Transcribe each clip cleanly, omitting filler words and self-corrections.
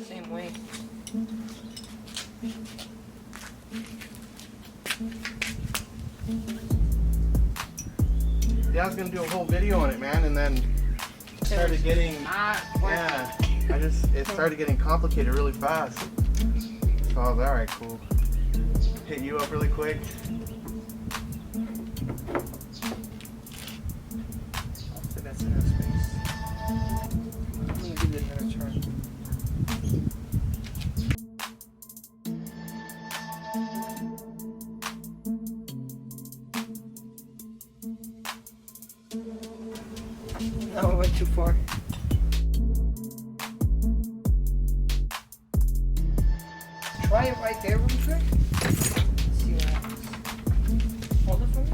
Same way. Yeah, I was gonna do a whole video on it, man, and then it started getting it started getting complicated really fast. So I was alright, cool. Hit you up really quick. That's enough space. I'm gonna give it another turn. No, we went too far. Try it right there real quick. See what happens. Hold it for me.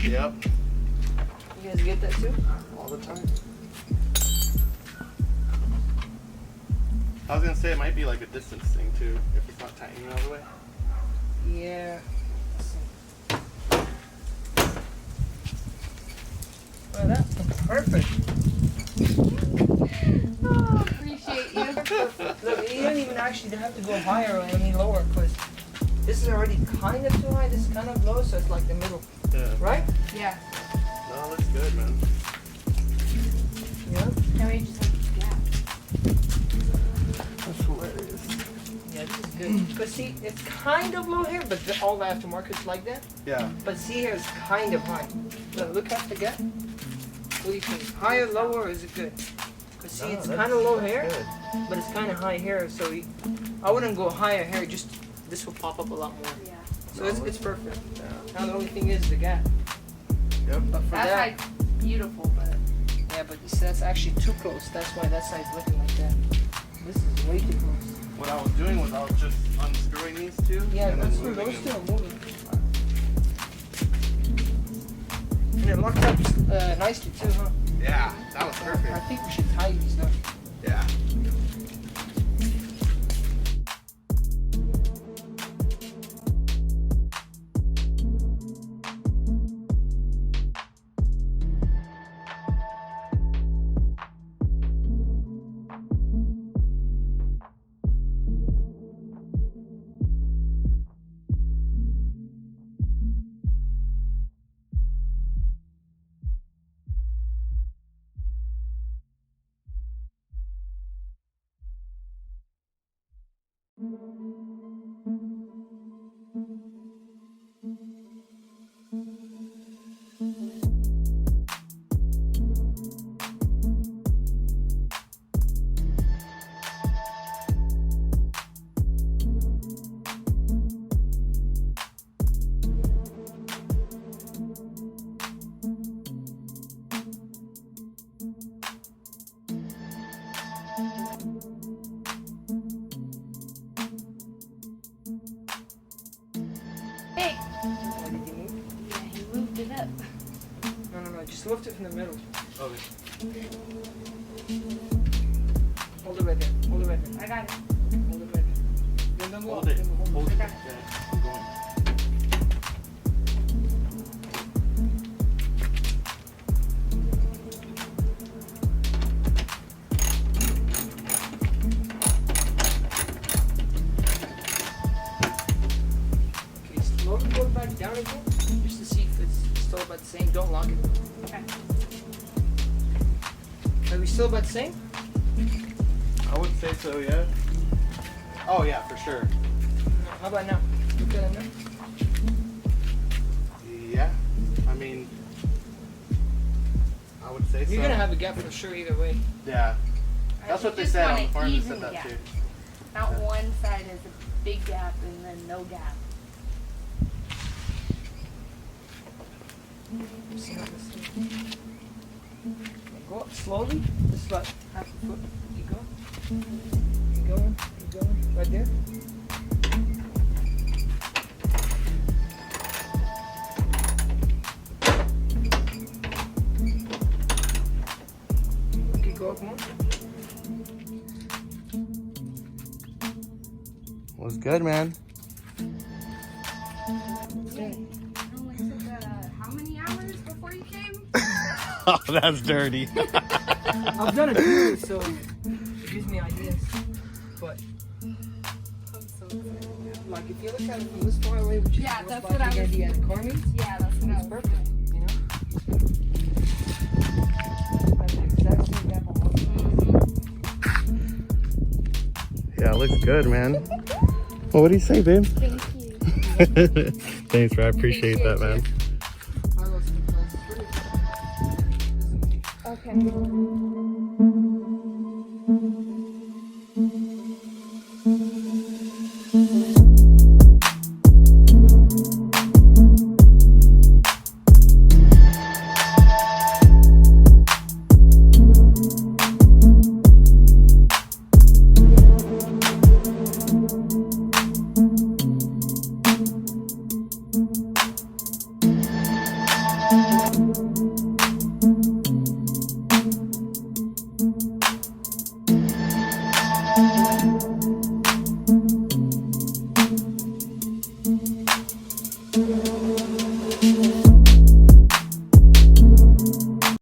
Yep. You guys get that too? All the time. I was gonna say it might be like a distance thing too, if it's not tightening all the way. Yeah. Well, that's perfect. Oh, appreciate you. Look, you don't even actually have to go higher or any lower, because this is already kind of too high, this is kind of low, so it's like the middle. Yeah. Right? Yeah. No, looks good, man. Yeah. Now we just have gap. That's hilarious. Yeah, this is good. Because see, it's kind of low here, but all the aftermarket's like that. Yeah. But see here, it's kind of high. Look at the gap. What do you think? Higher, lower, or is it good? Because see, it's kind of low here, good. but it's kind of high here, so I wouldn't go higher here, just this will pop up a lot more. Yeah. So it's perfect. Yeah. Now the only thing is the gap. Yep. But for That that, side's beautiful, but yeah, but you see, that's actually too close. That's why that side's looking like that. This is way too close. What I was doing was I was just unscrewing these two. Yeah, and then that's where moving those them. two are moving. And it locked up nicely too, huh? Yeah, that was I perfect. think we should tie these though. Yeah. hey, Why did you move? yeah, he moved it up. No, just lift it from the middle. Okay. Hold it right there. Hold it right there. I got it. Hold it right there. Then don't go Hold up. it. Then go Hold it. I got it. Yeah, I'm going. Okay, slowly go back down again, just to see if it's still about the same. Don't lock it. Okay. Are we still about the same? I would say so, yeah. Oh yeah, for sure. How about now? Look at it now. Yeah. I mean, I would say so. You're gonna have a gap for sure either way. Yeah. I That's what they just said want on the an farm. They even said that gap. too. Not one side is a big gap and then no gap. See how this is. Go up slowly. This is about half a foot. Keep going. Keep going. Keep going. Right there. good, man. It only took how many hours before you came? Oh, that's dirty. I've done it too, so it gives me ideas. But I'm so excited. like if you look at it from this far away, which is Yeah, most that's likely what I gonna was- be at Carmen's, Yeah, that's what I it's was perfect. doing. You know, like the exact same gap on one side. Yeah, it looks good, man. Well, what do you say, babe? Thank you. Thanks, bro. I appreciate that, man. Carlos, it's really- Okay.